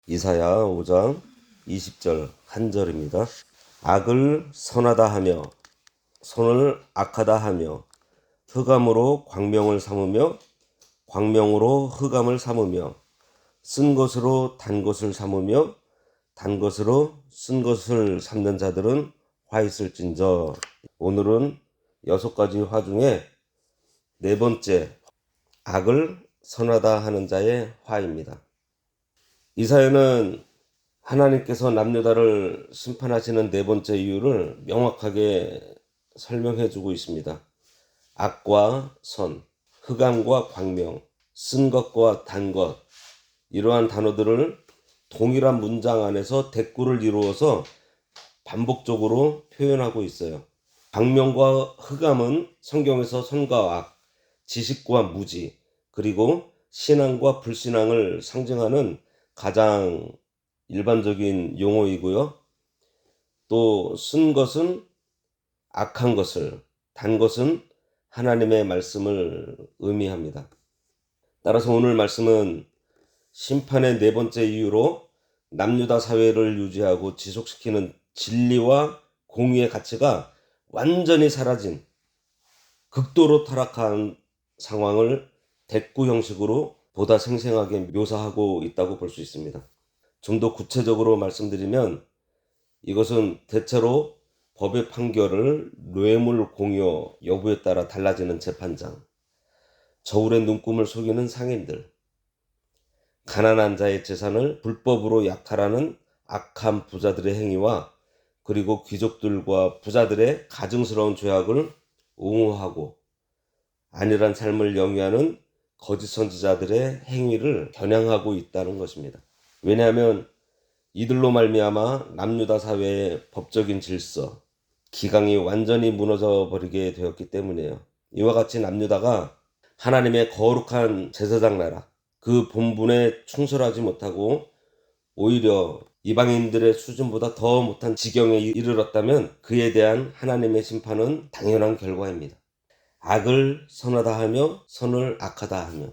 이사야 5장 20절 한 절입니다. 악을 선하다 하며 선을 악하다 하며 흑암으로 광명을 삼으며 광명으로 흑암을 삼으며 쓴 것으로 단 것을 삼으며 단 것으로 쓴 것을 삼는 자들은 화 있을진저. 오늘은 6가지 화 중에 네 번째, 악을 선하다 하는 자의 화입니다. 이사야는 하나님께서 남유다를 심판하시는 네 번째 이유를 명확하게 설명해 주고 있습니다. 악과 선, 흑암과 광명, 쓴 것과 단 것, 이러한 단어들을 동일한 문장 안에서 대꾸를 이루어서 반복적으로 표현하고 있어요. 광명과 흑암은 성경에서 선과 악, 지식과 무지, 그리고 신앙과 불신앙을 상징하는 가장 일반적인 용어이고요. 또 쓴 것은 악한 것을, 단 것은 하나님의 말씀을 의미합니다. 따라서 오늘 말씀은 심판의 네 번째 이유로 남유다 사회를 유지하고 지속시키는 진리와 공의의 가치가 완전히 사라진, 극도로 타락한 상황을 대꾸 형식으로 보다 생생하게 묘사하고 있다고 볼 수 있습니다. 좀 더 구체적으로 말씀드리면 이것은 대체로 법의 판결을 뇌물 공여 여부에 따라 달라지는 재판장, 저울의 눈금을 속이는 상인들, 가난한 자의 재산을 불법으로 약탈하는 악한 부자들의 행위와 그리고 귀족들과 부자들의 가증스러운 죄악을 옹호하고 안일한 삶을 영위하는 거짓 선지자들의 행위를 겨냥하고 있다는 것입니다. 왜냐하면 이들로 말미암아 남유다 사회의 법적인 질서, 기강이 완전히 무너져 버리게 되었기 때문이에요. 이와 같이 남유다가 하나님의 거룩한 제사장 나라, 그 본분에 충실하지 못하고 오히려 이방인들의 수준보다 더 못한 지경에 이르렀다면 그에 대한 하나님의 심판은 당연한 결과입니다. 악을 선하다 하며 선을 악하다 하며,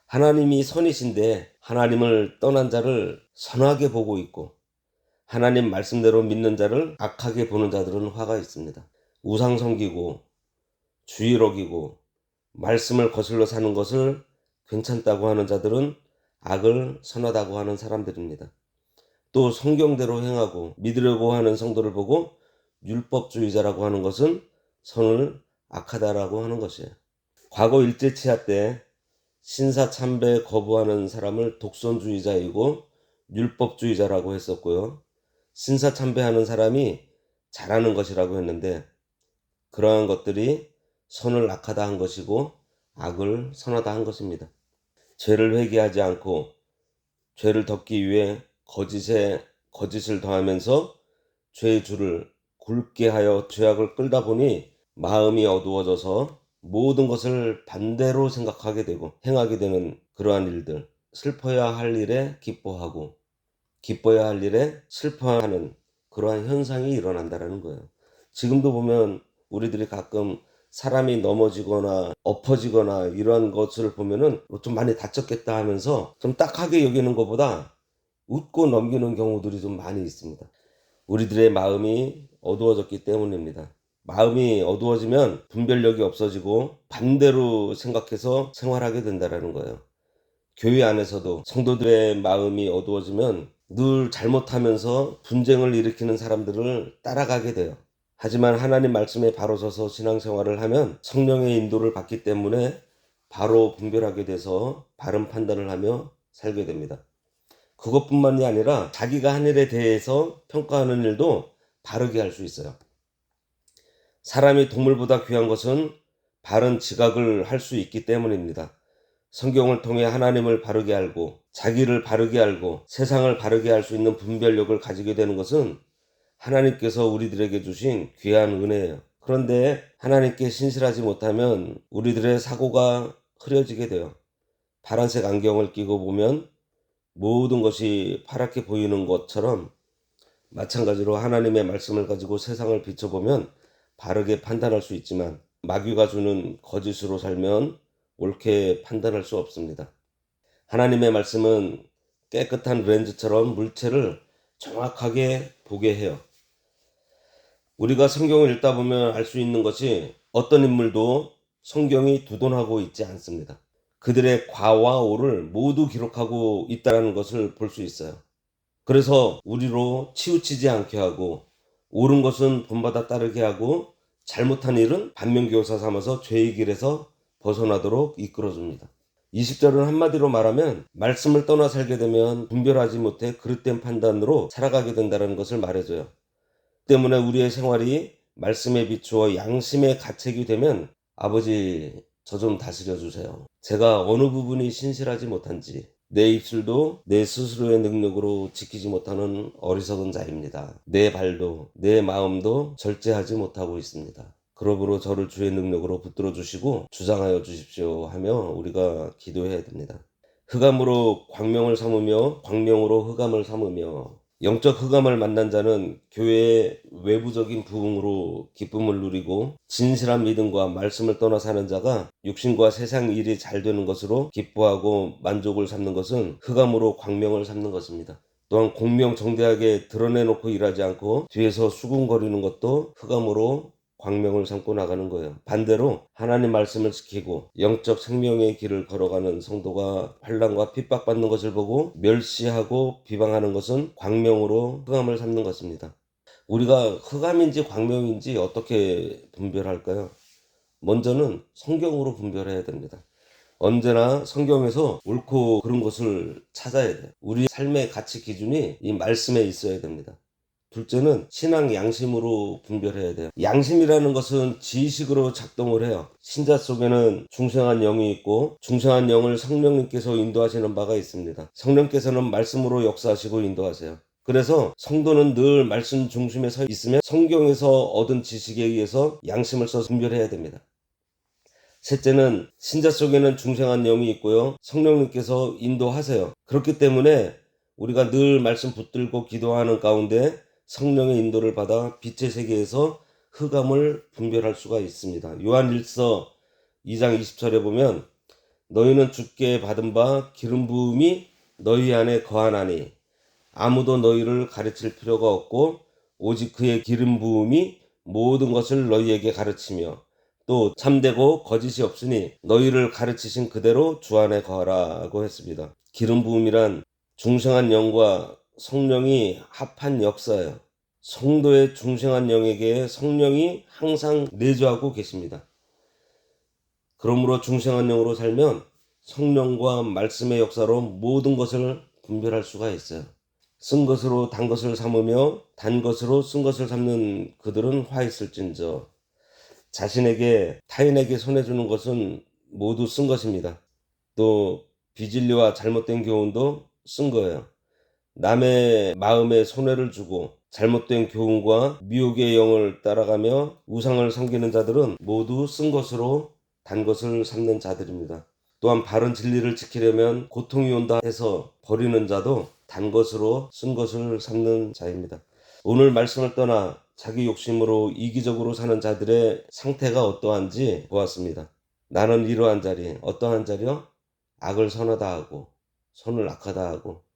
하나님이 선이신데 하나님을 떠난 자를 선하게 보고 있고 하나님 말씀대로 믿는 자를 악하게 보는 자들은 화가 있습니다. 우상 섬기고 주일 어기고 말씀을 거슬러 사는 것을 괜찮다고 하는 자들은 악을 선하다고 하는 사람들입니다. 또 성경대로 행하고 믿으려고 하는 성도를 보고 율법주의자라고 하는 것은 선을 악하다라고 하는 것이에요. 과거 일제치하 때 신사참배 거부하는 사람을 독선주의자이고 율법주의자라고 했었고요. 신사참배하는 사람이 잘하는 것이라고 했는데 그러한 것들이 선을 악하다 한 것이고 악을 선하다 한 것입니다. 죄를 회개하지 않고 죄를 덮기 위해 거짓에 거짓을 더하면서 죄의 줄을 굵게 하여 죄악을 끌다 보니 마음이 어두워져서 모든 것을 반대로 생각하게 되고 행하게 되는 그러한 일들, 슬퍼야 할 일에 기뻐하고 기뻐야 할 일에 슬퍼하는 그러한 현상이 일어난다는 거예요. 지금도 보면 우리들이 가끔 사람이 넘어지거나 엎어지거나 이런 것을 보면은 좀 많이 다쳤겠다 하면서 좀 딱하게 여기는 것보다 웃고 넘기는 경우들이 좀 많이 있습니다. 우리들의 마음이 어두워졌기 때문입니다. 마음이 어두워지면 분별력이 없어지고 반대로 생각해서 생활하게 된다는 거예요. 교회 안에서도 성도들의 마음이 어두워지면 늘 잘못하면서 분쟁을 일으키는 사람들을 따라가게 돼요. 하지만 하나님 말씀에 바로 서서 신앙생활을 하면 성령의 인도를 받기 때문에 바로 분별하게 돼서 바른 판단을 하며 살게 됩니다. 그것뿐만이 아니라 자기가 한 일에 대해서 평가하는 일도 바르게 할 수 있어요. 사람이 동물보다 귀한 것은 바른 지각을 할 수 있기 때문입니다. 성경을 통해 하나님을 바르게 알고 자기를 바르게 알고 세상을 바르게 할 수 있는 분별력을 가지게 되는 것은 하나님께서 우리들에게 주신 귀한 은혜예요. 그런데 하나님께 신실하지 못하면 우리들의 사고가 흐려지게 돼요. 파란색 안경을 끼고 보면 모든 것이 파랗게 보이는 것처럼 마찬가지로 하나님의 말씀을 가지고 세상을 비춰보면 바르게 판단할 수 있지만 마귀가 주는 거짓으로 살면 옳게 판단할 수 없습니다. 하나님의 말씀은 깨끗한 렌즈처럼 물체를 정확하게 보게 해요. 우리가 성경을 읽다 보면 알 수 있는 것이 어떤 인물도 성경이 두둔하고 있지 않습니다. 그들의 과와 오를 모두 기록하고 있다는 것을 볼 수 있어요. 그래서 우리로 치우치지 않게 하고 옳은 것은 본받아 따르게 하고 잘못한 일은 반면교사 삼아서 죄의 길에서 벗어나도록 이끌어줍니다. 20절은 한마디로 말하면 말씀을 떠나 살게 되면 분별하지 못해 그릇된 판단으로 살아가게 된다는 것을 말해줘요. 때문에 우리의 생활이 말씀에 비추어 양심의 가책이 되면 아버지 저 좀 다스려 주세요. 제가 어느 부분이 신실하지 못한지 내 입술도 내 스스로의 능력으로 지키지 못하는 어리석은 자입니다. 내 발도 내 마음도 절제하지 못하고 있습니다. 그러므로 저를 주의 능력으로 붙들어 주시고 주장하여 주십시오 하며 우리가 기도해야 됩니다. 흑암으로 광명을 삼으며 광명으로 흑암을 삼으며 영적 흑암을 만난 자는 교회의 외부적인 부흥으로 기쁨을 누리고 진실한 믿음과 말씀을 떠나 사는 자가 육신과 세상 일이 잘 되는 것으로 기뻐하고 만족을 삼는 것은 흑암으로 광명을 삼는 것입니다. 또한 공명정대하게 드러내놓고 일하지 않고 뒤에서 수군거리는 것도 흑암으로 광명을 삼고 나가는 거예요. 반대로 하나님 말씀을 지키고 영적 생명의 길을 걸어가는 성도가 환난과 핍박받는 것을 보고 멸시하고 비방하는 것은 광명으로 흑암을 삼는 것입니다. 우리가 흑암인지 광명인지 어떻게 분별할까요? 먼저는 성경으로 분별해야 됩니다. 언제나 성경에서 옳고 그른 것을 찾아야 돼요. 우리 삶의 가치 기준이 이 말씀에 있어야 됩니다. 둘째는 신앙 양심으로 분별해야 돼요. 양심이라는 것은 지식으로 작동을 해요. 신자 속에는 중생한 영이 있고 중생한 영을 성령님께서 인도하시는 바가 있습니다. 성령께서는 말씀으로 역사하시고 인도하세요. 그래서 성도는 늘 말씀 중심에 서 있으면 성경에서 얻은 지식에 의해서 양심을 써서 분별해야 됩니다. 셋째는 신자 속에는 중생한 영이 있고요. 성령님께서 인도하세요. 그렇기 때문에 우리가 늘 말씀 붙들고 기도하는 가운데 성령의 인도를 받아 빛의 세계에서 흑암을 분별할 수가 있습니다. 요한 1서 2장 20절에 보면 너희는 주께 받은 바 기름 부음이 너희 안에 거하나니 아무도 너희를 가르칠 필요가 없고 오직 그의 기름 부음이 모든 것을 너희에게 가르치며 또 참되고 거짓이 없으니 너희를 가르치신 그대로 주 안에 거하라고 했습니다. 기름 부음이란 중생한 영과 성령이 합한 역사예요. 성도의 중생한 영에게 성령이 항상 내주하고 계십니다. 그러므로 중생한 영으로 살면 성령과 말씀의 역사로 모든 것을 분별할 수가 있어요. 쓴 것으로 단 것을 삼으며 단 것으로 쓴 것을 삼는 그들은 화 있을진저. 자신에게 타인에게 손해주는 것은 모두 쓴 것입니다. 또 비진리와 잘못된 교훈도 쓴 거예요. 남의 마음에 손해를 주고 잘못된 교훈과 미혹의 영을 따라가며 우상을 섬기는 자들은 모두 쓴 것으로 단 것을 삼는 자들입니다. 또한 바른 진리를 지키려면 고통이 온다 해서 버리는 자도 단 것으로 쓴 것을 삼는 자입니다. 오늘 말씀을 떠나 자기 욕심으로 이기적으로 사는 자들의 상태가 어떠한지 보았습니다. 나는 이러한 자리, 어떠한 자리요? 악을 선하다 하고 선을 악하다 하고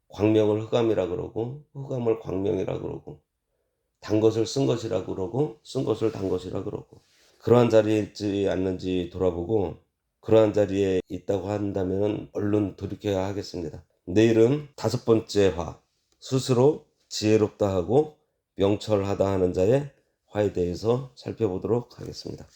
광명을 흑암이라 그러고 흑암을 광명이라 그러고 단 것을 쓴 것이라 그러고 쓴 것을 단 것이라 그러고 그러한 자리에 있지 않는지 돌아보고 그러한 자리에 있다고 한다면 얼른 돌이켜야 하겠습니다. 내일은 5번째 화, 스스로 지혜롭다 하고 명철하다 하는 자의 화에 대해서 살펴보도록 하겠습니다.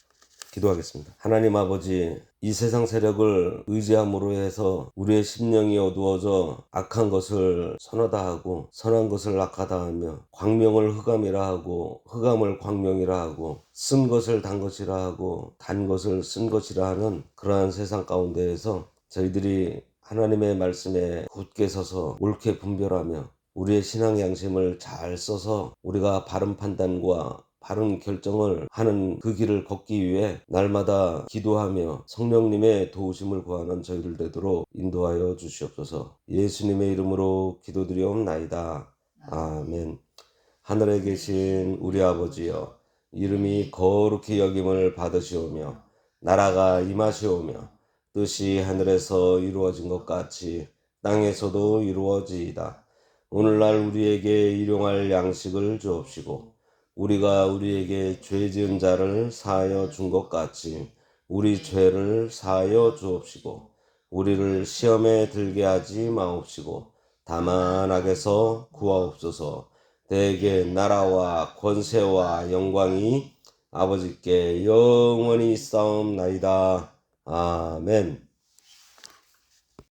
기도하겠습니다. 하나님 아버지, 이 세상 세력을 의지함으로 해서 우리의 심령이 어두워져 악한 것을 선하다 하고 선한 것을 악하다 하며 광명을 흑암이라 하고 흑암을 광명이라 하고 쓴 것을 단 것이라 하고 단 것을 쓴 것이라 하는 그러한 세상 가운데에서 저희들이 하나님의 말씀에 굳게 서서 옳게 분별하며 우리의 신앙 양심을 잘 써서 우리가 바른 판단과 바른 결정을 하는 그 길을 걷기 위해 날마다 기도하며 성령님의 도우심을 구하는 저희들 되도록 인도하여 주시옵소서. 예수님의 이름으로 기도드리옵나이다. 아멘. 하늘에 계신 우리 아버지여, 이름이 거룩히 여김을 받으시오며 나라가 임하시오며 뜻이 하늘에서 이루어진 것 같이 땅에서도 이루어지이다. 오늘날 우리에게 일용할 양식을 주옵시고 우리가 우리에게 죄 지은 자를 사하여 준 것 같이 우리 죄를 사하여 주옵시고 우리를 시험에 들게 하지 마옵시고 다만 악에서 구하옵소서. 대개 나라와 권세와 영광이 아버지께 영원히 있사옵나이다. 아멘.